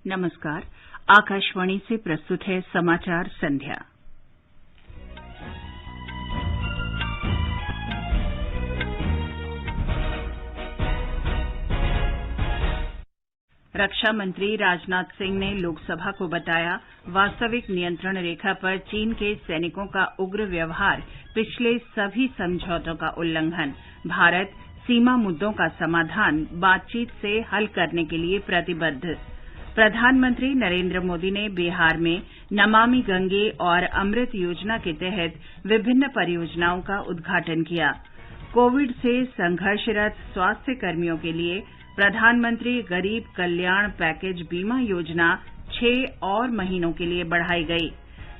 नमस्कार। आकाशवाणी से प्रस्तुत है समाचार संध्या। रक्षा मंत्री राजनाथ सिंह ने लोकसभा को बताया, वास्तविक नियंत्रण रेखा पर चीन के सैनिकों का उग्र व्यवहार पिछले सभी समझौतों का उल्लंघन। भारत सीमा मुद्दों का समाधान बातचीत से हल करने के लिए प्रतिबद्ध। प्रधानमंत्री नरेंद्र मोदी ने बिहार में नमामि गंगे और अमृत योजना के तहत विभिन्न परियोजनाओं का उद्घाटन किया। कोविड से संघर्षरत स्वास्थ्य कर्मियों के लिए प्रधानमंत्री गरीब कल्याण पैकेज बीमा योजना 6 और महीनों के लिए बढ़ाई गई।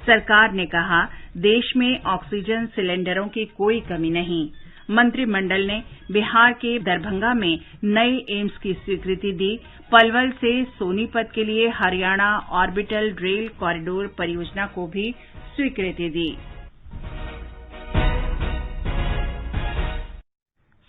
सरकार ने कहा, देश में ऑक्सीजन सिलेंडरों की कोई कमी नहीं। मंत्रिमंडल ने बिहार के दरभंगा में नए एम्स की स्वीकृति दी। पलवल से सोनीपत के लिए हरियाणा ऑर्बिटल रेल कॉरिडोर परियोजना को भी स्वीकृति दी।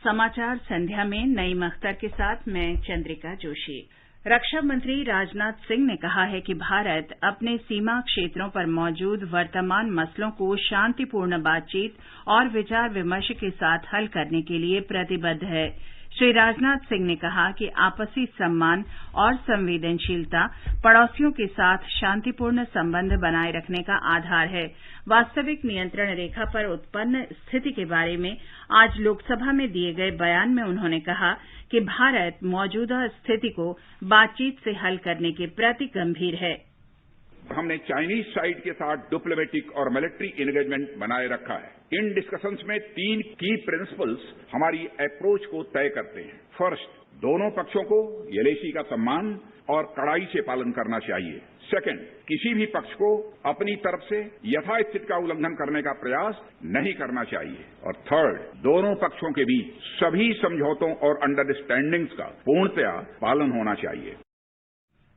समाचार संध्या में नईम अख्तर के साथ मैं चंद्रिका जोशी। रक्षा मंत्री राजनाथ सिंह ने कहा है कि भारत अपने सीमा क्षेत्रों पर मौजूद वर्तमान मसलों को शांतिपूर्ण बातचीत और विचार विमर्श के साथ हल करने के लिए प्रतिबद्ध है। श्री राजनाथ सिंह ने कहा कि आपसी सम्मान और संवेदनशीलता पड़ोसियों के साथ शांतिपूर्ण संबंध बनाए रखने का आधार है। वास्तविक नियंत्रण रेखा पर उत्पन्न स्थिति के बारे में आज लोकसभा में दिए गए बयान में उन्होंने कहा कि भारत मौजूदा स्थिति को बातचीत से हल करने के प्रति गंभीर है। हमने चाइनीज साइड के साथ डिप्लोमेटिक और मिलिट्री एंगेजमेंट बनाए रखा है। इन डिस्कशंस में 3 की प्रिंसिपल्स हमारी अप्रोच को तय करते हैं। फर्स्ट, दोनों पक्षों को एलएसी का सम्मान और कड़ाई से पालन करना चाहिए। सेकंड, किसी भी पक्ष को अपनी तरफ से यथास्थिति का उल्लंघन करने का प्रयास नहीं करना चाहिए। और थर्ड, दोनों पक्षों के बीच सभी समझौतों और अंडरस्टैंडिंग्स का पूर्णतया पालन होना चाहिए।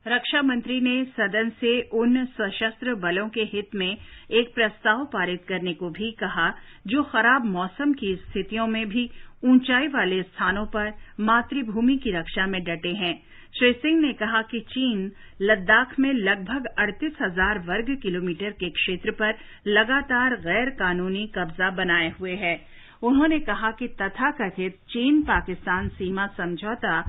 रक्षा मंत्री ने सदन से उन सशस्त्र बलों के हित में एक प्रस्ताव पारित करने को भी कहा जो खराब मौसम की स्थितियों में भी ऊंचाई वाले स्थानों पर मातृभूमि की रक्षा में डटे हैं। श्री सिंह ने कहा कि चीन लद्दाख में लगभग 38,000 वर्ग किलोमीटर के क्षेत्र पर लगातार गैर कानूनी कब्जा बनाए हुए है। उन्होंने कहा कि तथाकथित चीन पाकिस्तान सीमा समझौता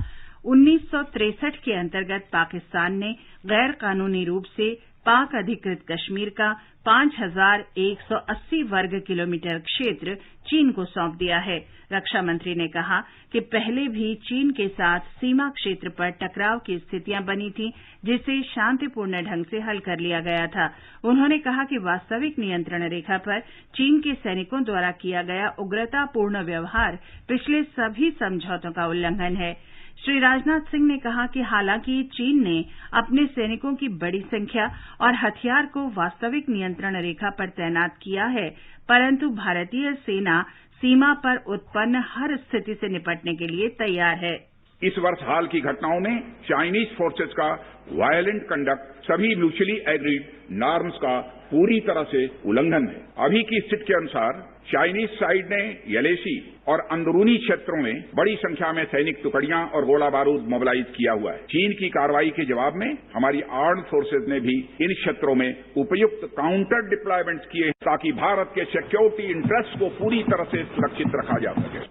1963 के अंतर्गत पाकिस्तान ने गैर कानूनी रूप से पाक अधिकृत कश्मीर का 5,180 वर्ग किलोमीटर क्षेत्र चीन को सौंप दिया है। रक्षा मंत्री ने कहा कि पहले भी चीन के साथ सीमा क्षेत्र पर टकराव की स्थितियां बनी थीं, जिसे शांतिपूर्ण ढंग से हल कर लिया गया था। उन्होंने कहा कि वास्तविक नियंत्रण रेखा पर चीन के सैनिकों द्वारा किया गया उग्रतापूर्ण व्यवहार पिछले सभी समझौतों का उल्लंघन है। श्री राजनाथ सिंह ने कहा कि हालांकि चीन ने अपने सैनिकों की बड़ी संख्या और हथियार को वास्तविक नियंत्रण रेखा पर तैनात किया है, परंतु भारतीय सेना सीमा पर उत्पन्न हर स्थिति से निपटने के लिए तैयार है। इस वर्ष हाल की घटनाओं में चाइनीज फोर्सेस का वायलेंट कंडक्ट सभी म्यूचुअली एग्रीड नॉर्म्स का पूरी तरह से उल्लंघन है। अभी की स्थिति के अनुसार चाइनीज साइड ने एलएसी और अंदरूनी क्षेत्रों में बड़ी संख्या में सैनिक टुकड़ियां और गोला बारूद मोबिलाइज किया हुआ है। चीन की कार्रवाई के जवाब में हमारी आर्म्ड फोर्सेज ने भी इन क्षेत्रों में उपयुक्त काउंटर डिप्लॉयमेंट्स किए ताकि भारत के सिक्योरिटी इंटरेस्ट को पूरी तरह से सुरक्षित रखा जा सके।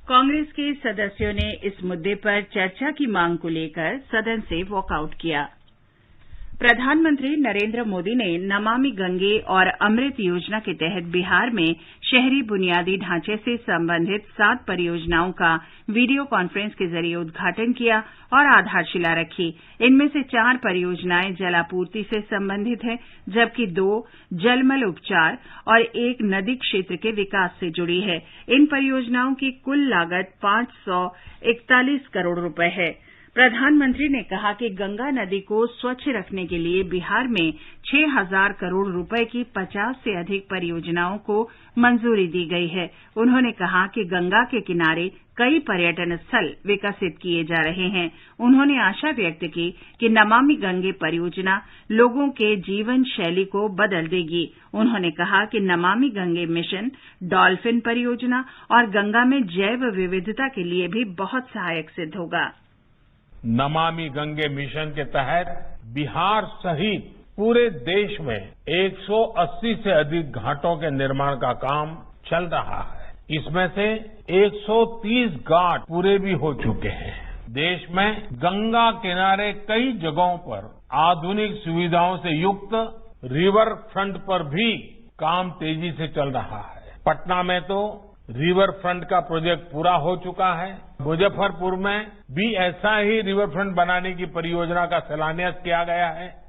कांग्रेस के सदस्यों ने इस मुद्दे पर चर्चा की मांग को लेकर सदन से वॉकआउट किया। प्रधानमंत्री नरेंद्र मोदी ने नमामि गंगे और अमृत योजना के तहत बिहार में शहरी बुनियादी ढांचे से संबंधित 7 परियोजनाओं का वीडियो कॉन्फ्रेंस के जरिए उद्घाटन किया और आधारशिला रखी। इनमें से 4 परियोजनाएं जलापूर्ति से संबंधित हैं, जबकि 2 जलमल उपचार और 1 नदी क्षेत्र के विकास से जुड़ी है। इन परियोजनाओं की कुल लागत 541 करोड़ रुपए है। प्रधानमंत्री ने कहा कि गंगा नदी को स्वच्छ रखने के लिए बिहार में 6,000 करोड़ रुपए की 50 से अधिक परियोजनाओं को मंजूरी दी गई है। उन्होंने कहा कि गंगा के किनारे कई पर्यटन स्थल विकसित किए जा रहे हैं। उन्होंने आशा व्यक्त की कि नमामि गंगे परियोजना लोगों के जीवन शैली को बदल देगी। उन्होंने कहा कि नमामि गंगे मिशन, डॉल्फिन परियोजना और गंगा में जैव विविधता के लिए भी बहुत सहायक सिद्ध होगा। नमामि गंगे मिशन के तहत बिहार सहित पूरे देश में 180 से अधिक घाटों के निर्माण का काम चल रहा है। इसमें से 130 घाट पूरे भी हो चुके हैं। देश में गंगा किनारे कई जगहों पर आधुनिक सुविधाओं से युक्त रिवर फ्रंट पर भी काम तेजी से चल रहा है। पटना में तो रिवर फ्रंट का प्रोजेक्ट पूरा हो चुका है। मुजफ्फरपुर में भी ऐसा ही रिवर फ्रंट बनाने की परियोजना का शिलान्यास किया गया है।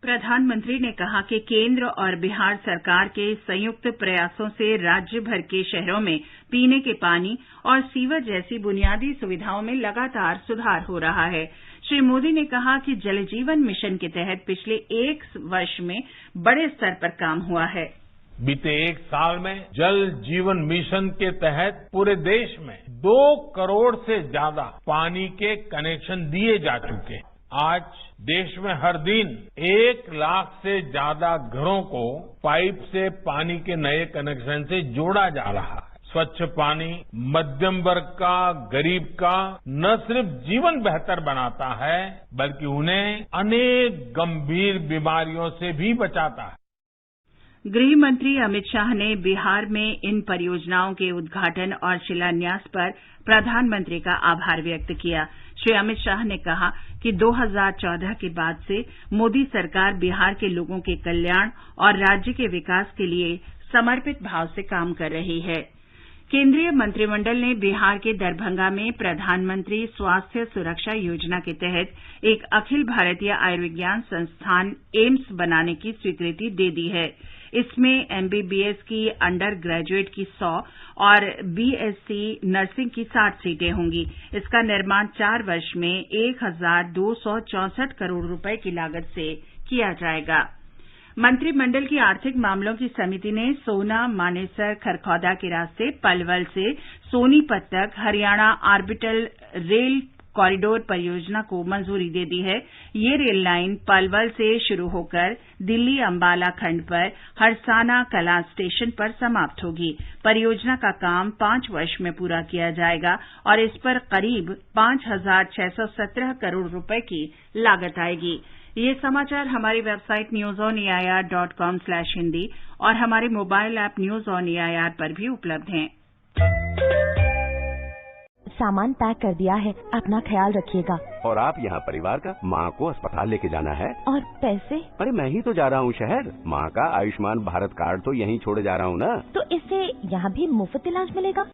प्रधानमंत्री ने कहा कि केंद्र और बिहार सरकार के संयुक्त प्रयासों से राज्य भर के शहरों में पीने के पानी और सीवर जैसी बुनियादी सुविधाओं में लगातार सुधार हो रहा है। श्री मोदी ने कहा कि जल जीवन मिशन के तहत पिछले 1 वर्ष में बड़े स्तर पर काम हुआ है। बीते 1 साल में जल जीवन मिशन के तहत पूरे देश में 2 करोड़ से ज्यादा पानी के कनेक्शन दिए जा चुके हैं। आज देश में हर दिन 1 लाख से ज्यादा घरों को पाइप से पानी के नए कनेक्शन से जोड़ा जा रहा है। स्वच्छ पानी मध्यम वर्ग का, गरीब का न सिर्फ जीवन बेहतर बनाता है बल्कि उन्हें अनेक गंभीर बीमारियों से भी बचाता है। गृह मंत्री अमित शाह ने बिहार में इन परियोजनाओं के उद्घाटन और शिलान्यास पर प्रधानमंत्री का आभार व्यक्त किया। श्री अमित शाह ने कहा कि 2014 के बाद से मोदी सरकार बिहार के लोगों के कल्याण और राज्य के विकास के लिए समर्पित भाव से काम कर रही है। केंद्रीय मंत्रिमंडल ने बिहार के दरभंगा में प्रधानमंत्री स्वास्थ्य सुरक्षा योजना के तहत एक अखिल भारतीय आयुर्विज्ञान संस्थान एम्स बनाने की स्वीकृति दे दी है। इसमें एमबीबीएस की अंडर ग्रेजुएट की 100 और बीएससी नर्सिंग की 60 सीटें होंगी। इसका निर्माण 4 वर्ष में 1,264 करोड़ रुपए की लागत से किया जाएगा। मंत्रिमंडल की आर्थिक मामलों की समिति ने सोना मानेसर खरखौदा के रास्ते पलवल से सोनीपत तक हरियाणा ऑर्बिटल रेल कॉरिडोर परियोजना को मंजूरी दे दी है। ये रेल लाइन पलवल से शुरू होकर दिल्ली अंबाला खंड पर हरसाना कला स्टेशन पर समाप्त होगी। परियोजना का काम 5 वर्ष में पूरा किया जाएगा और इस पर करीब 5,617 करोड़ रुपए की लागत आएगी। ये समाचार हमारी वेबसाइट newsonair.com/hindi और हमारे mobile app news on AIR पर भी उपलब्ध हैं। सामान पैक कर दिया है, अपना ख्याल रखिएगा। और आप यहाँ परिवार का, माँ को अस्पताल लेके जाना है। और पैसे? अरे मैं ही तो जा रहा हूँ शहर। माँ का आयुष्मान भारत कार्ड तो यहीं छोड़े जा रहा हूँ ना। तो इससे यहाँ भी मुफ्त इलाज मिलेगा?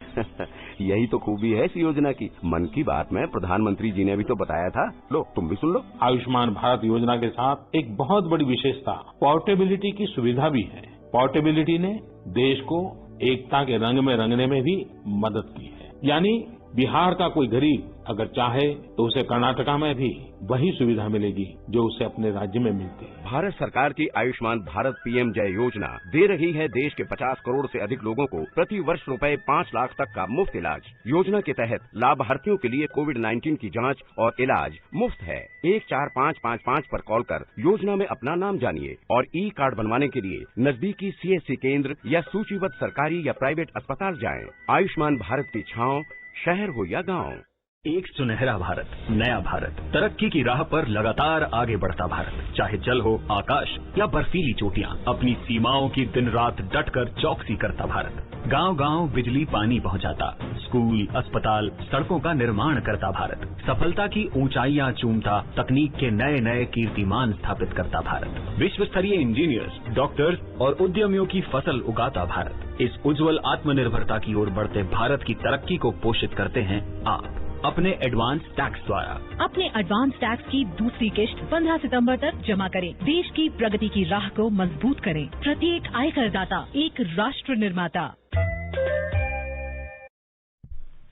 यही तो खूबी है इस योजना की। मन की बात में प्रधानमंत्री जी ने भी तो बताया था। लो तुम भी सुन लो। आयुष्मान भारत योजना के साथ एक बहुत बड़ी विशेषता पोर्टेबिलिटी की सुविधा भी है। पोर्टेबिलिटी ने देश को एकता के रंग में रंगने में भी मदद की है। यानी बिहार का कोई गरीब अगर चाहे तो उसे कर्नाटका में भी वही सुविधा मिलेगी जो उसे अपने राज्य में मिलती है। भारत सरकार की आयुष्मान भारत पीएम जय योजना दे रही है देश के 50 करोड़ से अधिक लोगों को प्रति वर्ष रुपए 5 लाख तक का मुफ्त इलाज। योजना के तहत लाभार्थियों के लिए कोविड-19 की जांच और इलाज मुफ्त है। 14555 पर कॉल कर योजना में अपना नाम जानिए और ई कार्ड बनवाने के लिए नजदीकी सीएससी केंद्र या सूचीबद्ध सरकारी या प्राइवेट अस्पताल जाएं। आयुष्मान भारत की छांव शहर हो या गांव। एक सुनहरा भारत, नया भारत, तरक्की की राह पर लगातार आगे बढ़ता भारत। चाहे जल हो, आकाश या बर्फीली चोटियां, अपनी सीमाओं की दिन रात डटकर चौकसी करता भारत। गांव गांव बिजली पानी पहुंचाता, स्कूल, अस्पताल, सड़कों का निर्माण करता भारत। सफलता की ऊंचाइयां चूमता, तकनीक के नए नए कीर्तिमान स्थापित करता भारत। विश्व स्तरीय इंजीनियर्स, डॉक्टर्स और उद्यमियों की फसल उगाता भारत। इस उज्जवल आत्मनिर्भरता की ओर बढ़ते भारत की तरक्की को पोषित करते हैं आप अपने एडवांस टैक्स द्वारा। अपने एडवांस टैक्स की दूसरी किश्त 15 सितंबर तक जमा करें। देश की प्रगति की राह को मजबूत करें। प्रत्येक आयकरदाता एक राष्ट्र निर्माता।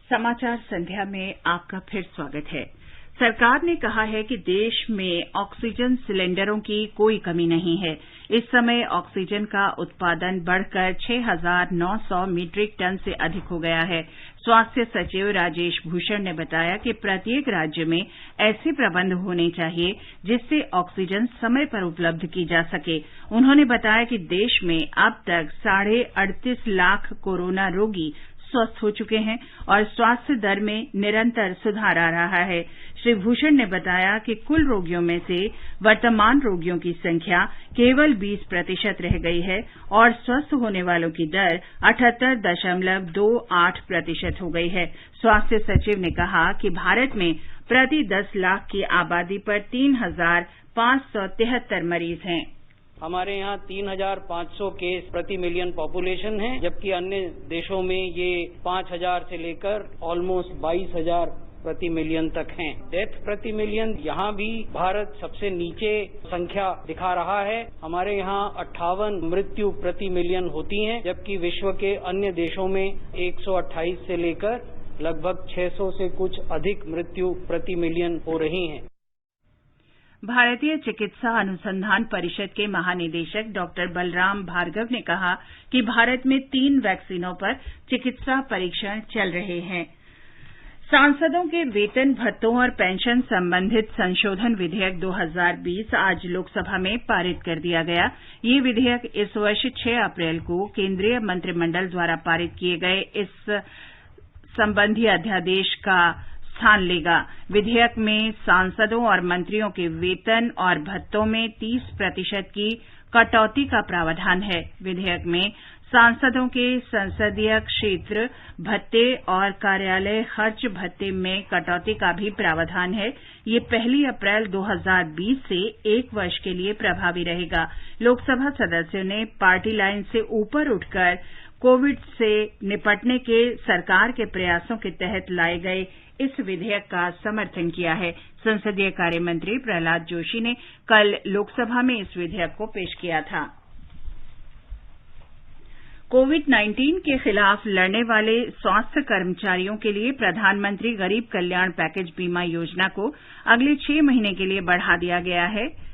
समाचार संध्या में आपका फिर स्वागत है। सरकार ने कहा है कि देश में ऑक्सीजन सिलेंडरों की कोई कमी नहीं है। इस समय ऑक्सीजन का उत्पादन बढ़कर 6,900 मीट्रिक टन से अधिक हो गया है। स्वास्थ्य सचिव राजेश भूषण ने बताया कि प्रत्येक राज्य में ऐसे प्रबंध होने चाहिए जिससे ऑक्सीजन समय पर उपलब्ध की जा सके। उन्होंने बताया कि देश में अब तक 38.5 लाख कोरोना रोगी स्वस्थ हो चुके हैं और स्वास्थ्य दर में निरंतर सुधार आ रहा है। श्री भूषण ने बताया कि कुल रोगियों में से वर्तमान रोगियों की संख्या केवल 20% रह गई है और स्वस्थ होने वालों की दर 78.28% हो गई है। स्वास्थ्य सचिव ने कहा कि भारत में प्रति 10 लाख की आबादी पर 3,573 मरीज हैं। हमारे यहाँ 3,500 केस प्रति मिलियन पॉपुलेशन है, जबकि अन्य देशों में ये 5,000 से लेकर ऑलमोस्ट 22,000 प्रति मिलियन तक हैं। डेथ प्रति मिलियन यहाँ भी भारत सबसे नीचे संख्या दिखा रहा है। हमारे यहाँ 58 मृत्यु प्रति मिलियन होती हैं, जबकि विश्व के अन्य देशों में 128 से लेकर लगभग 600 से कुछ अधिक मृत्यु प्रति मिलियन हो रही हैं। भारतीय चिकित्सा अनुसंधान परिषद के महानिदेशक डॉक्टर बलराम भार्गव ने कहा कि भारत में 3 वैक्सीनों पर चिकित्सा परीक्षण चल रहे हैं। सांसदों के वेतन भत्तों और पेंशन संबंधित संशोधन विधेयक 2020 आज लोकसभा में पारित कर दिया गया। ये विधेयक इस वर्ष 6 अप्रैल को केंद्रीय मंत्रिमंडल द्वारा पारित किए गए इस संबंधी अध्यादेश का स्थान लेगा। विधेयक में सांसदों और मंत्रियों के वेतन और भत्तों में 30% की कटौती का प्रावधान है। विधेयक में सांसदों के संसदीय क्षेत्र भत्ते और कार्यालय खर्च भत्ते में कटौती का भी प्रावधान है। ये 1 अप्रैल 2020 से 1 वर्ष के लिए प्रभावी रहेगा। लोकसभा सदस्यों ने पार्टी लाइन से ऊपर उठकर कोविड से निपटने के सरकार के प्रयासों के तहत लाए गए इस विधेयक का समर्थन किया है। संसदीय कार्य मंत्री प्रहलाद जोशी ने कल लोकसभा में इस विधेयक को पेश किया था। कोविड-19 के खिलाफ लड़ने वाले स्वास्थ्य कर्मचारियों के लिए प्रधानमंत्री गरीब कल्याण पैकेज बीमा योजना को अगले 6 महीने के लिए बढ़ा दिया गया है।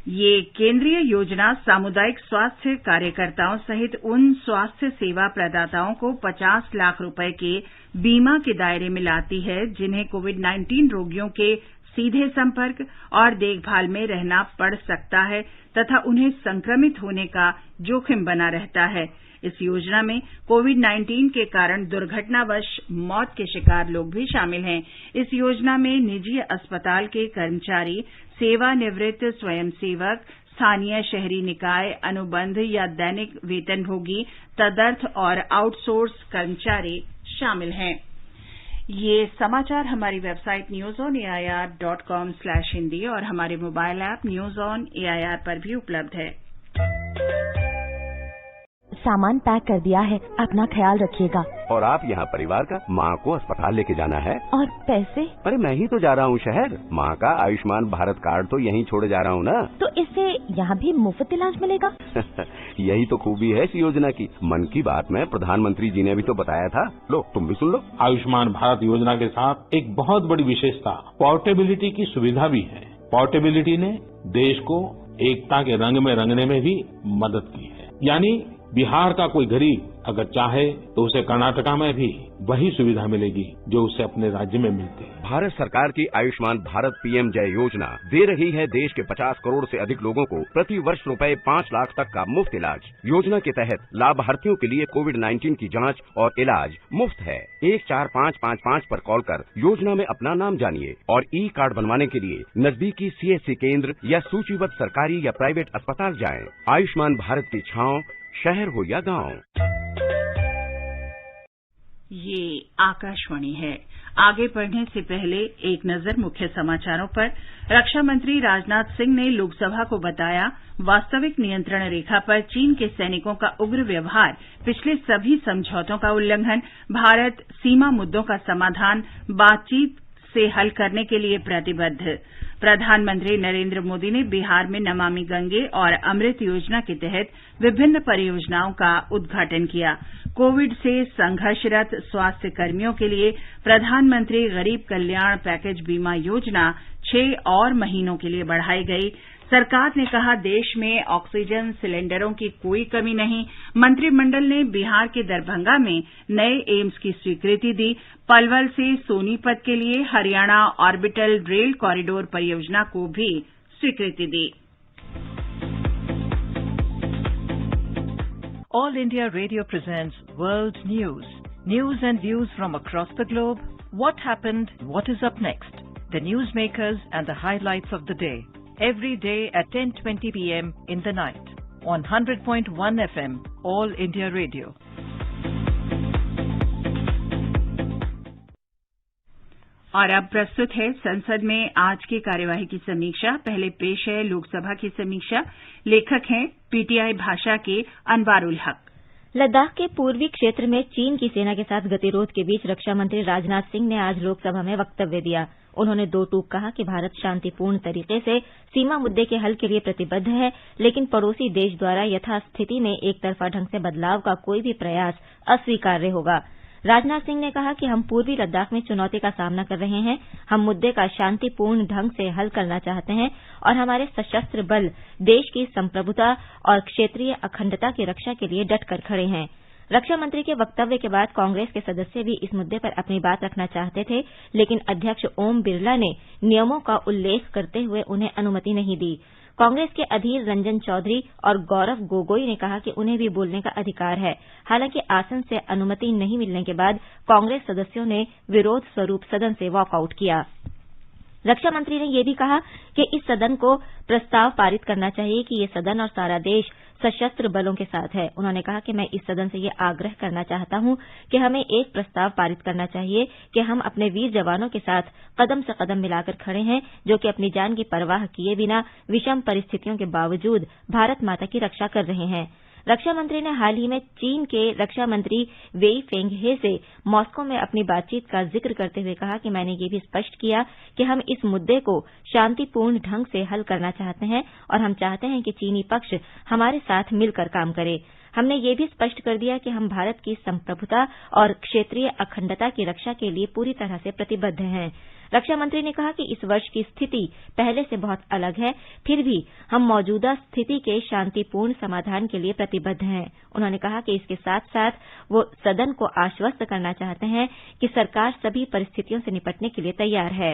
ये केंद्रीय योजना सामुदायिक स्वास्थ्य कार्यकर्ताओं सहित उन स्वास्थ्य सेवा प्रदाताओं को 50 लाख रुपए के बीमा के दायरे में लाती है जिन्हें कोविड-19 रोगियों के सीधे संपर्क और देखभाल में रहना पड़ सकता है तथा उन्हें संक्रमित होने का जोखिम बना रहता है। इस योजना में कोविड-19 के कारण दुर्घटनावश मौत के शिकार लोग भी शामिल हैं। इस योजना में निजी अस्पताल के कर्मचारी, सेवानिवृत्त स्वयंसेवक, स्थानीय शहरी निकाय, अनुबंध या दैनिक वेतनभोगी, तदर्थ और आउटसोर्स कर्मचारी शामिल हैं। ये समाचार हमारी वेबसाइट newsonair.com/hindi और हमारे mobile app news on AIR पर भी उपलब्ध है। सामान पैक कर दिया है, अपना ख्याल रखिएगा। और आप यहाँ परिवार का माँ को अस्पताल लेके जाना है। और पैसे? अरे मैं ही तो जा रहा हूँ शहर। माँ का आयुष्मान भारत कार्ड तो यहीं छोड़े जा रहा हूँ ना। तो इससे यहाँ भी मुफ्त इलाज मिलेगा? यही तो खूबी है इस योजना की। मन की बात में प्रधानमंत्री जी ने भी तो बताया था। लो तुम भी सुन लो। आयुष्मान भारत योजना के साथ एक बहुत बड़ी विशेषता पोर्टेबिलिटी की सुविधा भी है। पोर्टेबिलिटी ने देश को एकता के रंग में रंगने में भी मदद की है। यानी बिहार का कोई गरीब अगर चाहे तो उसे कर्नाटका में भी वही सुविधा मिलेगी जो उसे अपने राज्य में मिलती है। भारत सरकार की आयुष्मान भारत पीएम जय योजना दे रही है देश के 50 करोड़ से अधिक लोगों को प्रति वर्ष रुपए 5 लाख तक का मुफ्त इलाज। योजना के तहत लाभार्थियों के लिए कोविड-19 की जांच और इलाज मुफ्त है। 14555 पर कॉल कर योजना में अपना नाम जानिए और ई कार्ड बनवाने के लिए नजदीकी सीएससी केंद्र या सूचीबद्ध सरकारी या प्राइवेट अस्पताल जाएं। आयुष्मान भारत की छांव शहर हो या गांव। ये आकाशवाणी है। आगे बढ़ने से पहले एक नजर मुख्य समाचारों पर। रक्षा मंत्री राजनाथ सिंह ने लोकसभा को बताया, वास्तविक नियंत्रण रेखा पर चीन के सैनिकों का उग्र व्यवहार पिछले सभी समझौतों का उल्लंघन। भारत सीमा मुद्दों का समाधान बातचीत से हल करने के लिए प्रतिबद्ध। प्रधानमंत्री नरेंद्र मोदी ने बिहार में नमामि गंगे और अमृत योजना के तहत विभिन्न परियोजनाओं का उद्घाटन किया। कोविड से संघर्षरत स्वास्थ्य कर्मियों के लिए प्रधानमंत्री गरीब कल्याण पैकेज बीमा योजना 6 और महीनों के लिए बढ़ाई गई। सरकार ने कहा, देश में ऑक्सीजन सिलेंडरों की कोई कमी नहीं। मंत्रिमंडल ने बिहार के दरभंगा में नए एम्स की स्वीकृति दी। पलवल से सोनीपत के लिए हरियाणा ऑर्बिटल रेल कॉरिडोर परियोजना को भी स्वीकृति दी। All India Radio presents World News. News and views from across the globe. What happened? What is up next? The newsmakers and the highlights of the day. Every day at 10:20 p.m. in the night. On 100.1 FM, All India Radio. और अब प्रस्तुत है संसद में आज की कार्यवाही की समीक्षा। पहले पेश है लोकसभा की समीक्षा। लेखक हैं पीटीआई भाषा के अनवार उल हक। लद्दाख के पूर्वी क्षेत्र में चीन की सेना के साथ गतिरोध के बीच रक्षा मंत्री राजनाथ सिंह ने आज लोकसभा में वक्तव्य दिया। उन्होंने दो टूक कहा कि भारत शांतिपूर्ण तरीके से सीमा मुद्दे के हल के लिए प्रतिबद्ध है, लेकिन पड़ोसी देश द्वारा यथास्थिति में एक तरफा ढंग से बदलाव का कोई भी प्रयास अस्वीकार्य होगा। राजनाथ सिंह ने कहा कि हम पूर्वी लद्दाख में चुनौती का सामना कर रहे हैं। हम मुद्दे का शांतिपूर्ण ढंग से हल करना चाहते हैं और हमारे सशस्त्र बल देश की संप्रभुता और क्षेत्रीय अखंडता की रक्षा के लिए डटकर खड़े हैं। रक्षा मंत्री के वक्तव्य के बाद कांग्रेस के सदस्य भी इस मुद्दे पर अपनी बात रखना चाहते थे, लेकिन अध्यक्ष ओम बिरला ने नियमों का उल्लेख करते हुए उन्हें अनुमति नहीं दी। कांग्रेस के अधीर रंजन चौधरी और गौरव गोगोई ने कहा कि उन्हें भी बोलने का अधिकार है। हालांकि आसन से अनुमति नहीं मिलने के बाद कांग्रेस सदस्यों ने विरोध स्वरूप सदन से वॉकआउट किया। रक्षा मंत्री ने यह भी कहा कि इस सदन को प्रस्ताव पारित करना चाहिए कि ये सदन और सारा देश सशस्त्र बलों के साथ है। उन्होंने कहा कि मैं इस सदन से यह आग्रह करना चाहता हूं कि हमें एक प्रस्ताव पारित करना चाहिए कि हम अपने वीर जवानों के साथ कदम से कदम मिलाकर खड़े हैं, जो कि अपनी जान की परवाह किए बिना विषम परिस्थितियों के बावजूद भारत माता की रक्षा कर रहे हैं। रक्षा मंत्री ने हाल ही में चीन के रक्षा मंत्री वेई फेंघहे से मॉस्को में अपनी बातचीत का जिक्र करते हुए कहा कि मैंने ये भी स्पष्ट किया कि हम इस मुद्दे को शांतिपूर्ण ढंग से हल करना चाहते हैं और हम चाहते हैं कि चीनी पक्ष हमारे साथ मिलकर काम करे। हमने ये भी स्पष्ट कर दिया कि हम भारत की संप्रभुता और क्षेत्रीय अखंडता की रक्षा के लिए पूरी तरह से प्रतिबद्ध हैं। रक्षा मंत्री ने कहा कि इस वर्ष की स्थिति पहले से बहुत अलग है, फिर भी हम मौजूदा स्थिति के शांतिपूर्ण समाधान के लिए प्रतिबद्ध हैं। उन्होंने कहा कि इसके साथ साथ वो सदन को आश्वस्त करना चाहते हैं कि सरकार सभी परिस्थितियों से निपटने के लिए तैयार है।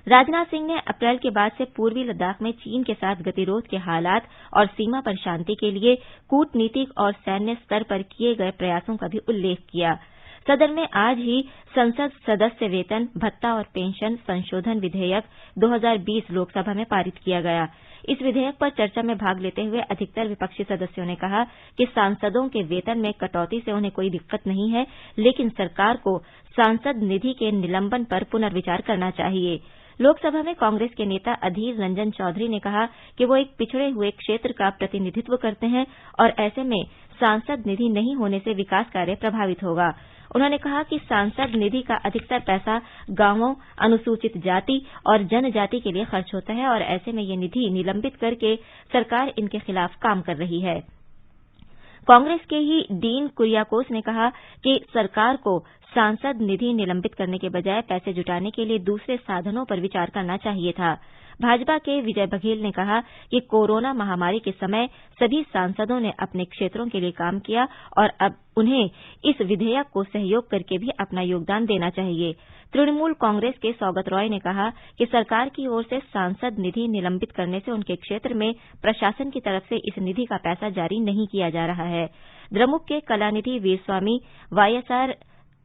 राजनाथ सिंह ने अप्रैल के बाद से पूर्वी लद्दाख में चीन के साथ गतिरोध के हालात और सीमा पर शांति के लिए कूटनीतिक और सैन्य स्तर पर किए गए प्रयासों का भी उल्लेख किया। सदन में आज ही संसद सदस्य वेतन, भत्ता और पेंशन संशोधन विधेयक 2020 लोकसभा में पारित किया गया। इस विधेयक पर चर्चा में भाग लेते हुए अधिकतर विपक्षी सदस्यों ने कहा कि सांसदों के वेतन में कटौती से उन्हें कोई दिक्कत नहीं है, लेकिन सरकार को सांसद निधि के निलंबन पर पुनर्विचार करना चाहिए। लोकसभा में कांग्रेस के नेता अधीर रंजन चौधरी ने कहा कि वो एक पिछड़े हुए क्षेत्र का प्रतिनिधित्व करते हैं और ऐसे में सांसद निधि नहीं होने से विकास कार्य प्रभावित होगा। उन्होंने कहा कि सांसद निधि का अधिकतर पैसा गांवों, अनुसूचित जाति और जनजाति के लिए खर्च होता है और ऐसे में ये निधि निलंबित करके सरकार इनके खिलाफ काम कर रही है। कांग्रेस के ही डीन कुरियाकोस ने कहा कि सरकार को सांसद निधि निलंबित करने के बजाय पैसे जुटाने के लिए दूसरे साधनों पर विचार करना चाहिए था। भाजपा के विजय बघेल ने कहा कि कोरोना महामारी के समय सभी सांसदों ने अपने क्षेत्रों के लिए काम किया और अब उन्हें इस विधेयक को सहयोग करके भी अपना योगदान देना चाहिए। तृणमूल कांग्रेस के सौगत रॉय ने कहा कि सरकार की ओर से सांसद निधि निलंबित करने से उनके क्षेत्र में प्रशासन की तरफ से इस निधि का पैसा जारी नहीं किया जा रहा है। द्रमुक के कलानिधि वीरस्वामी, वाईएसआर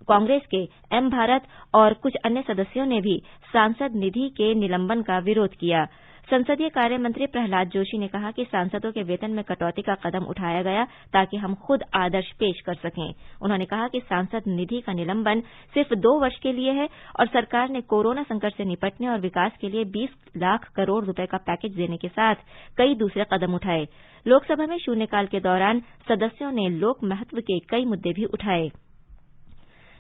कांग्रेस के एम भारत और कुछ अन्य सदस्यों ने भी सांसद निधि के निलंबन का विरोध किया। संसदीय कार्य मंत्री प्रहलाद जोशी ने कहा कि सांसदों के वेतन में कटौती का कदम उठाया गया ताकि हम खुद आदर्श पेश कर सकें। उन्होंने कहा कि सांसद निधि का निलंबन सिर्फ 2 वर्ष के लिए है और सरकार ने कोरोना संकट से निपटने और विकास के लिए 20 लाख करोड़ रुपए का पैकेज देने के साथ कई दूसरे कदम उठाए। लोकसभा में शून्यकाल के दौरान सदस्यों ने लोक महत्व के कई मुद्दे भी उठाए।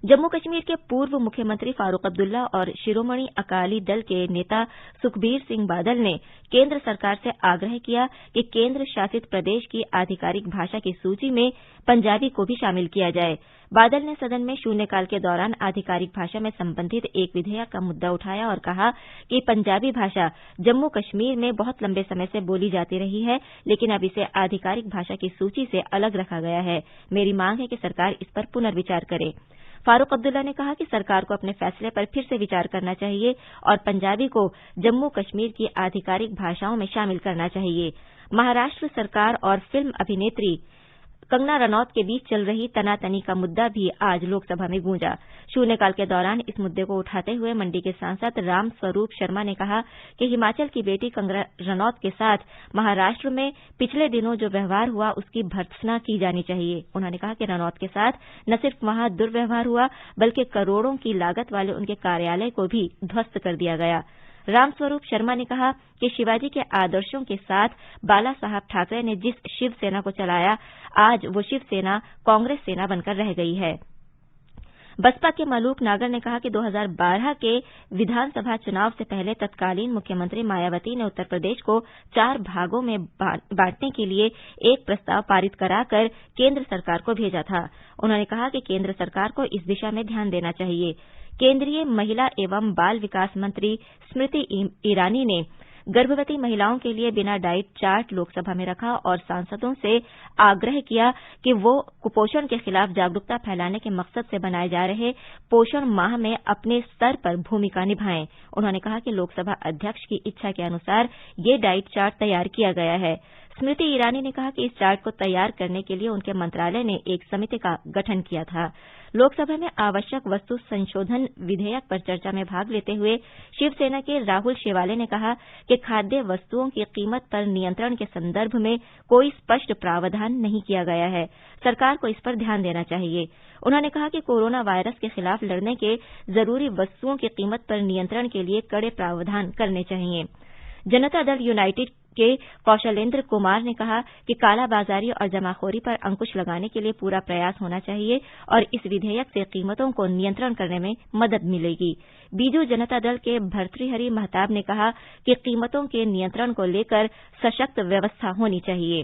जम्मू कश्मीर के पूर्व मुख्यमंत्री फारूक अब्दुल्ला और शिरोमणि अकाली दल के नेता सुखबीर सिंह बादल ने केंद्र सरकार से आग्रह किया कि केंद्र शासित प्रदेश की आधिकारिक भाषा की सूची में पंजाबी को भी शामिल किया जाए। बादल ने सदन में शून्यकाल के दौरान आधिकारिक भाषा में संबंधित एक विधेयक का मुद्दा उठाया और कहा कि पंजाबी भाषा जम्मू कश्मीर में बहुत लंबे समय से बोली जाती रही है, लेकिन अब इसे आधिकारिक भाषा की सूची से अलग रखा गया है। मेरी मांग है कि सरकार इस पर पुनर्विचार करे। फारूक अब्दुल्ला ने कहा कि सरकार को अपने फैसले पर फिर से विचार करना चाहिए और पंजाबी को जम्मू कश्मीर की आधिकारिक भाषाओं में शामिल करना चाहिए। महाराष्ट्र सरकार और फिल्म अभिनेत्री कंगना रनौत के बीच चल रही तनातनी का मुद्दा भी आज लोकसभा में गूंजा। शून्यकाल के दौरान इस मुद्दे को उठाते हुए मंडी के सांसद राम स्वरूप शर्मा ने कहा कि हिमाचल की बेटी कंगना रनौत के साथ महाराष्ट्र में पिछले दिनों जो व्यवहार हुआ उसकी भर्त्सना की जानी चाहिए। उन्होंने कहा कि रनौत के साथ न सिर्फ वहां दुर्व्यवहार हुआ बल्कि करोड़ों की लागत वाले उनके कार्यालय को भी ध्वस्त कर दिया गया। रामस्वरूप शर्मा ने कहा कि शिवाजी के आदर्शों के साथ बाला साहब ठाकरे ने जिस शिवसेना को चलाया, आज वो शिवसेना कांग्रेस सेना बनकर रह गई है। बसपा के मलूक नागर ने कहा कि 2012 के विधानसभा चुनाव से पहले तत्कालीन मुख्यमंत्री मायावती ने उत्तर प्रदेश को 4 भागों में बांटने के लिए एक प्रस्ताव पारित कराकर केंद्र सरकार को भेजा था। उन्होंने कहा कि केंद्र सरकार को इस दिशा में ध्यान देना चाहिए। केंद्रीय महिला एवं बाल विकास मंत्री स्मृति ईरानी ने गर्भवती महिलाओं के लिए बिना डाइट चार्ट लोकसभा में रखा और सांसदों से आग्रह किया कि वो कुपोषण के खिलाफ जागरूकता फैलाने के मकसद से बनाए जा रहे पोषण माह में अपने स्तर पर भूमिका निभाएं। उन्होंने कहा कि लोकसभा अध्यक्ष की इच्छा के अनुसार ये डाइट चार्ट तैयार किया गया है। स्मृति ईरानी ने कहा कि इस चार्ट को तैयार करने के लिए उनके मंत्रालय ने एक समिति का गठन किया था। लोकसभा में आवश्यक वस्तु संशोधन विधेयक पर चर्चा में भाग लेते हुए शिवसेना के राहुल शेवाले ने कहा कि खाद्य वस्तुओं की कीमत पर नियंत्रण के संदर्भ में कोई स्पष्ट प्रावधान नहीं किया गया है। सरकार को इस पर ध्यान देना चाहिए। उन्होंने कहा कि कोरोना वायरस के खिलाफ लड़ने के जरूरी वस्तुओं की कीमत पर नियंत्रण के लिए कड़े प्रावधान करने चाहिए। जनता दल यूनाइटेड के कौशलेंद्र कुमार ने कहा कि कालाबाजारी और जमाखोरी पर अंकुश लगाने के लिए पूरा प्रयास होना चाहिए और इस विधेयक से कीमतों को नियंत्रण करने में मदद मिलेगी। बीजू जनता दल के भर्तृहरि महताब ने कहा कि कीमतों के नियंत्रण को लेकर सशक्त व्यवस्था होनी चाहिए।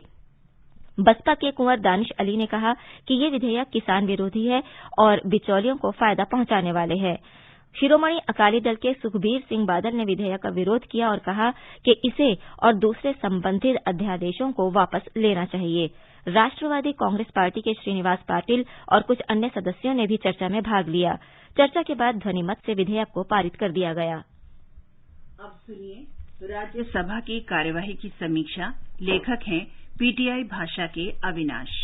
बसपा के कुंवर दानिश अली ने कहा कि ये विधेयक किसान विरोधी है और बिचौलियों को फायदा पहुंचाने वाले हैं। शिरोमणि अकाली दल के सुखबीर सिंह बादल ने विधेयक का विरोध किया और कहा कि इसे और दूसरे संबंधित अध्यादेशों को वापस लेना चाहिए। राष्ट्रवादी कांग्रेस पार्टी के श्रीनिवास पाटिल और कुछ अन्य सदस्यों ने भी चर्चा में भाग लिया। चर्चा के बाद ध्वनिमत से विधेयक को पारित कर दिया गया। अब सुनिए राज्यसभा की कार्यवाही की समीक्षा। लेखक हैं पीटीआई भाषा के अविनाश।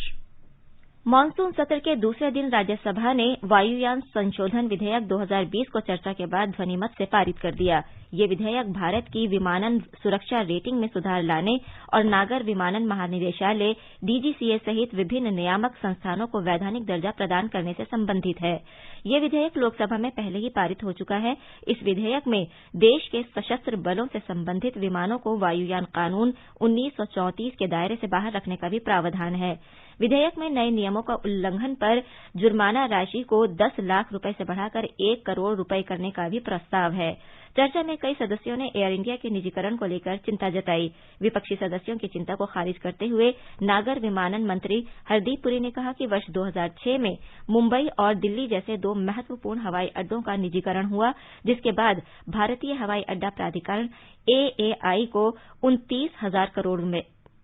मानसून सत्र के दूसरे दिन राज्यसभा ने वायुयान संशोधन विधेयक 2020 को चर्चा के बाद ध्वनिमत से पारित कर दिया। ये विधेयक भारत की विमानन सुरक्षा रेटिंग में सुधार लाने और नागर विमानन महानिदेशालय डीजीसीए सहित विभिन्न नियामक संस्थानों को वैधानिक दर्जा प्रदान करने से संबंधित है। ये विधेयक लोकसभा में पहले ही पारित हो चुका है। इस विधेयक में देश के सशस्त्र बलों से संबंधित विमानों को वायुयान कानून 1934 के दायरे से बाहर रखने का भी प्रावधान है। विधेयक में नए नियमों का उल्लंघन पर जुर्माना राशि को 10 लाख रुपए से बढ़ाकर 1 करोड़ रुपए करने का भी प्रस्ताव है। चर्चा में कई सदस्यों ने एयर इंडिया के निजीकरण को लेकर चिंता जताई। विपक्षी सदस्यों की चिंता को खारिज करते हुए नागर विमानन मंत्री हरदीप पुरी ने कहा कि वर्ष 2006 में मुंबई और दिल्ली जैसे 2 महत्वपूर्ण हवाई अड्डों का निजीकरण हुआ, जिसके बाद भारतीय हवाई अड्डा प्राधिकरण एएआई को 29,000 करोड़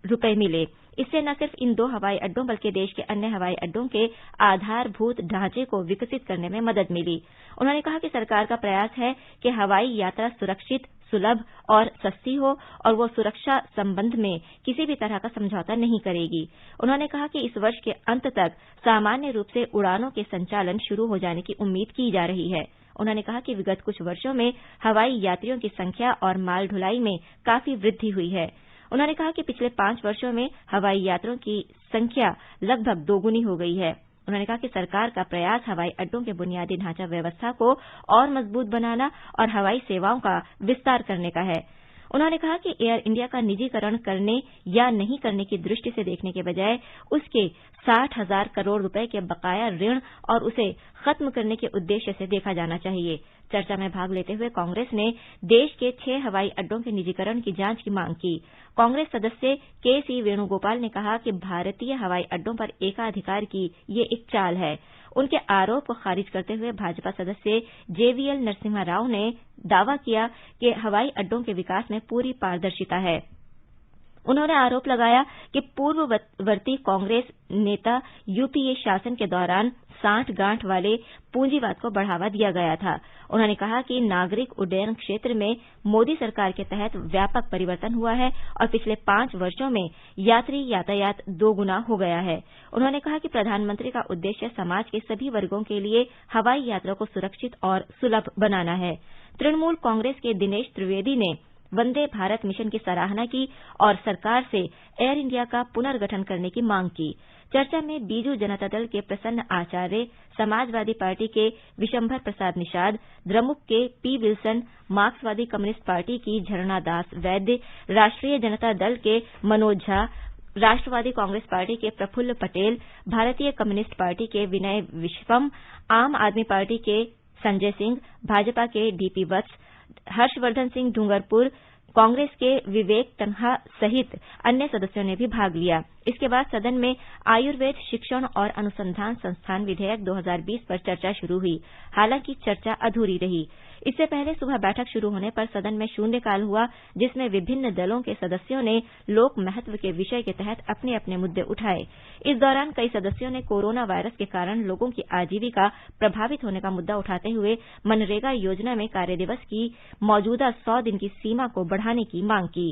रुपए मिले। इससे न सिर्फ इन 2 हवाई अड्डों बल्कि देश के अन्य हवाई अड्डों के आधारभूत ढांचे को विकसित करने में मदद मिली। उन्होंने कहा कि सरकार का प्रयास है कि हवाई यात्रा सुरक्षित, सुलभ और सस्ती हो और वो सुरक्षा संबंध में किसी भी तरह का समझौता नहीं करेगी। उन्होंने कहा कि इस वर्ष के अंत तक सामान्य रूप से उड़ानों के संचालन शुरू हो जाने की उम्मीद की जा रही है। उन्होंने कहा कि विगत कुछ वर्षों में हवाई यात्रियों की संख्या और माल ढुलाई में काफी वृद्धि हुई है। उन्होंने कहा कि पिछले 5 वर्षों में हवाई यात्रियों की संख्या लगभग दोगुनी हो गई है। उन्होंने कहा कि सरकार का प्रयास हवाई अड्डों के बुनियादी ढांचा व्यवस्था को और मजबूत बनाना और हवाई सेवाओं का विस्तार करने का है। उन्होंने कहा कि एयर इंडिया का निजीकरण करने या नहीं करने की दृष्टि से देखने के बजाय उसके 60,000 करोड़ रुपए के बकाया ऋण और उसे खत्म करने के उद्देश्य से देखा जाना चाहिए। चर्चा में भाग लेते हुए कांग्रेस ने देश के 6 हवाई अड्डों के निजीकरण की जांच की मांग की। कांग्रेस सदस्य केसी वेणुगोपाल ने कहा कि भारतीय हवाई अड्डों पर एकाधिकार की ये एक चाल है। उनके आरोप को खारिज करते हुए भाजपा सदस्य जेवीएल नरसिम्हा राव ने दावा किया कि हवाई अड्डों के विकास में पूरी पारदर्शिता है। उन्होंने आरोप लगाया कि पूर्ववर्ती कांग्रेस नेता यूपीए शासन के दौरान सांठ-गांठ वाले पूंजीवाद को बढ़ावा दिया गया था। उन्होंने कहा कि नागरिक उड्डयन क्षेत्र में मोदी सरकार के तहत व्यापक परिवर्तन हुआ है और पिछले 5 वर्षों में यात्री यातायात 2 गुना हो गया है। उन्होंने कहा कि प्रधानमंत्री का उद्देश्य समाज के सभी वर्गों के लिए हवाई यात्रा को सुरक्षित और सुलभ बनाना है। तृणमूल कांग्रेस के दिनेश त्रिवेदी ने वंदे भारत मिशन की सराहना की और सरकार से एयर इंडिया का पुनर्गठन करने की मांग की। चर्चा में बीजू जनता दल के प्रसन्न आचार्य, समाजवादी पार्टी के विशंभर प्रसाद निषाद, द्रमुक के पी विल्सन, मार्क्सवादी कम्युनिस्ट पार्टी की झरना दास वैद्य, राष्ट्रीय जनता दल के मनोज झा, राष्ट्रवादी कांग्रेस पार्टी के प्रफुल्ल पटेल, भारतीय कम्युनिस्ट पार्टी के विनय विश्वम, आम आदमी पार्टी के संजय सिंह, भाजपा के डीपी वत्स, हर्षवर्धन सिंह डूंगरपुर, कांग्रेस के विवेक तन्खा सहित अन्य सदस्यों ने भी भाग लिया। इसके बाद सदन में आयुर्वेद शिक्षण और अनुसंधान संस्थान विधेयक 2020 पर चर्चा शुरू हुई। हालांकि चर्चा अधूरी रही। इससे पहले सुबह बैठक शुरू होने पर सदन में शून्यकाल हुआ, जिसमें विभिन्न दलों के सदस्यों ने लोक महत्व के विषय के तहत अपने अपने मुद्दे उठाए। इस दौरान कई सदस्यों ने कोरोना वायरस के कारण लोगों की आजीविका प्रभावित होने का मुद्दा उठाते हुए मनरेगा योजना में कार्यदिवस की मौजूदा 100 दिन की सीमा को बढ़ाने की मांग की।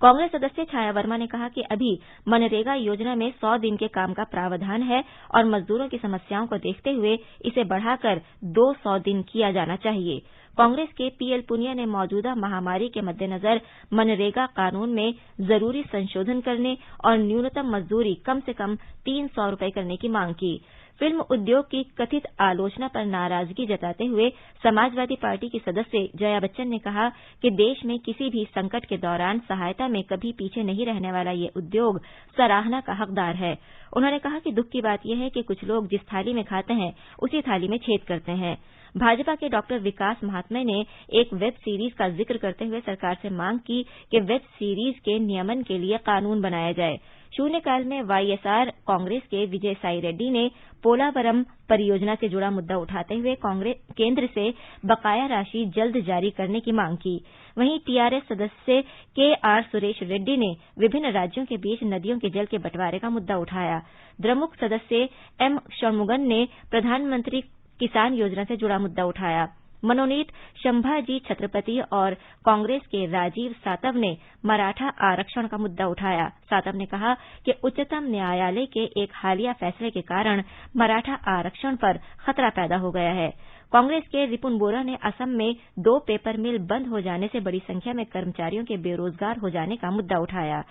कांग्रेस सदस्य छाया वर्मा ने कहा कि अभी मनरेगा योजना में 100 दिन के काम का प्रावधान है और मजदूरों की समस्याओं को देखते हुए इसे बढ़ाकर 200 दिन किया जाना चाहिए। कांग्रेस के पीएल पुनिया ने मौजूदा महामारी के मद्देनजर मनरेगा कानून में जरूरी संशोधन करने और न्यूनतम मजदूरी कम से कम 300 रुपये करने की मांग की। फिल्म उद्योग की कथित आलोचना पर नाराजगी जताते हुए समाजवादी पार्टी की सदस्य जया बच्चन ने कहा कि देश में किसी भी संकट के दौरान सहायता में कभी पीछे नहीं रहने वाला ये उद्योग सराहना का हकदार है। उन्होंने कहा कि दुख की बात यह है कि कुछ लोग जिस थाली में खाते हैं उसी थाली में छेद करते हैं। भाजपा के डॉक्टर विकास महात्मे ने एक वेब सीरीज का जिक्र करते हुए सरकार से मांग की कि वेब सीरीज के नियमन के लिए कानून बनाया जाए। शून्यकाल में वाईएसआर कांग्रेस के विजय साई रेड्डी ने पोलावरम परियोजना से जुड़ा मुद्दा उठाते हुए केंद्र से बकाया राशि जल्द जारी करने की मांग की। वहीं टीआरएस सदस्य केआर सुरेश रेड्डी ने विभिन्न राज्यों के बीच नदियों के जल के बंटवारे का मुद्दा उठाया। द्रमुक सदस्य एम षणमुगम ने प्रधानमंत्री किसान योजना से जुड़ा मुद्दा उठाया। मनोनीत शंभाजी छत्रपति और कांग्रेस के राजीव सातव ने मराठा आरक्षण का मुद्दा उठाया। सातव ने कहा कि उच्चतम न्यायालय के एक हालिया फैसले के कारण मराठा आरक्षण पर खतरा पैदा हो गया है। कांग्रेस के रिपुन बोरा ने असम में 2 पेपर मिल बंद हो जाने से बड़ी संख्या में कर्मचारियों के बेरोजगार हो जाने का मुद्दा उठाया।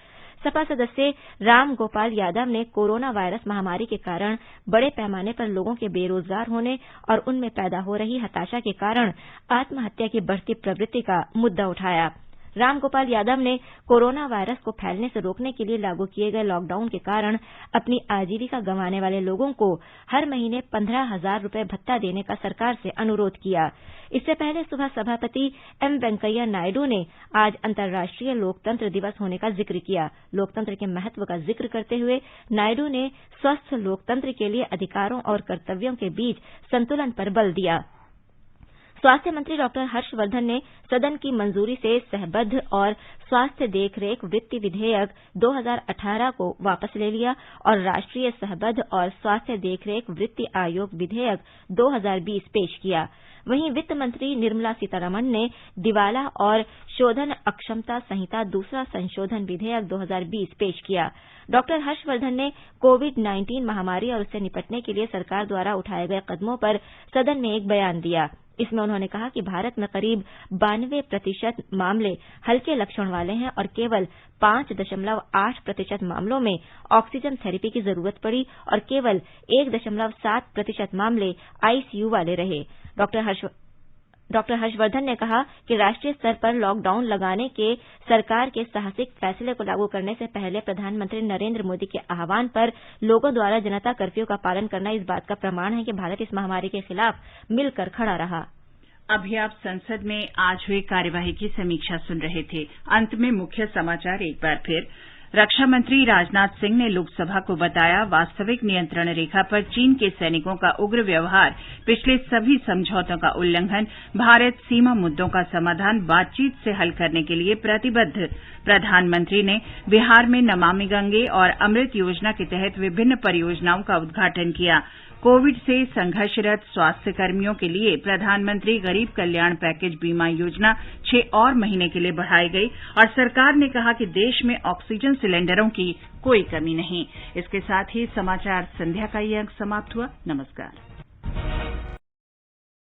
सपा सदस्य राम गोपाल यादव ने कोरोना वायरस महामारी के कारण बड़े पैमाने पर लोगों के बेरोजगार होने और उनमें पैदा हो रही हताशा के कारण आत्महत्या की बढ़ती प्रवृत्ति का मुद्दा उठाया। रामगोपाल यादव ने कोरोना वायरस को फैलने से रोकने के लिए लागू किए गए लॉकडाउन के कारण अपनी आजीविका गंवाने वाले लोगों को हर महीने 15,000 रुपये भत्ता देने का सरकार से अनुरोध किया। इससे पहले सुबह सभापति एम वेंकैया नायडू ने आज अंतर्राष्ट्रीय लोकतंत्र दिवस होने का जिक्र किया। लोकतंत्र के महत्व का जिक्र करते हुए नायडू ने स्वस्थ लोकतंत्र के लिए अधिकारों और कर्तव्यों के बीच संतुलन पर बल दिया। स्वास्थ्य मंत्री डॉक्टर हर्षवर्धन ने सदन की मंजूरी से सहबद्ध और स्वास्थ्य देखरेख वित्त विधेयक 2018 को वापस ले लिया और राष्ट्रीय सहबद्ध और स्वास्थ्य देखरेख वित्त आयोग विधेयक 2020 पेश किया। वहीं वित्त मंत्री निर्मला सीतारमण ने दिवाला और शोधन अक्षमता संहिता दूसरा संशोधन विधेयक 2020 पेश किया। डॉक्टर हर्षवर्धन ने कोविड-19 महामारी और उससे निपटने के लिए सरकार द्वारा उठाए गए कदमों पर सदन में एक बयान दिया। इसमें उन्होंने कहा कि भारत में करीब 92% मामले हल्के लक्षण वाले हैं और केवल 5.8% मामलों में ऑक्सीजन थेरेपी की जरूरत पड़ी और केवल 1.7% मामले आईसीयू वाले रहे। डॉक्टर हर्षवर्धन ने कहा कि राष्ट्रीय स्तर पर लॉकडाउन लगाने के सरकार के साहसिक फैसले को लागू करने से पहले प्रधानमंत्री नरेंद्र मोदी के आह्वान पर लोगों द्वारा जनता कर्फ्यू का पालन करना इस बात का प्रमाण है कि भारत इस महामारी के खिलाफ मिलकर खड़ा रहा। अभी आप संसद में आज हुई कार्यवाही की समीक्षा सुन रहे थे। अंत में मुख्य समाचार एक बार फिर। रक्षा मंत्री राजनाथ सिंह ने लोकसभा को बताया, वास्तविक नियंत्रण रेखा पर चीन के सैनिकों का उग्र व्यवहार, पिछले सभी समझौतों का उल्लंघन, भारत सीमा मुद्दों का समाधान बातचीत से हल करने के लिए प्रतिबद्ध। प्रधानमंत्री ने बिहार में नमामि गंगे और अमृत योजना के तहत विभिन्न परियोजनाओं का उद्घाटन किया। कोविड से संघर्षरत स्वास्थ्य कर्मियों के लिए प्रधानमंत्री गरीब कल्याण पैकेज बीमा योजना 6 और महीने के लिए बढ़ाई गई और सरकार ने कहा कि देश में ऑक्सीजन सिलेंडरों की कोई कमी नहीं। इसके साथ ही समाचार संध्या का ये अंक समाप्त हुआ। नमस्कार।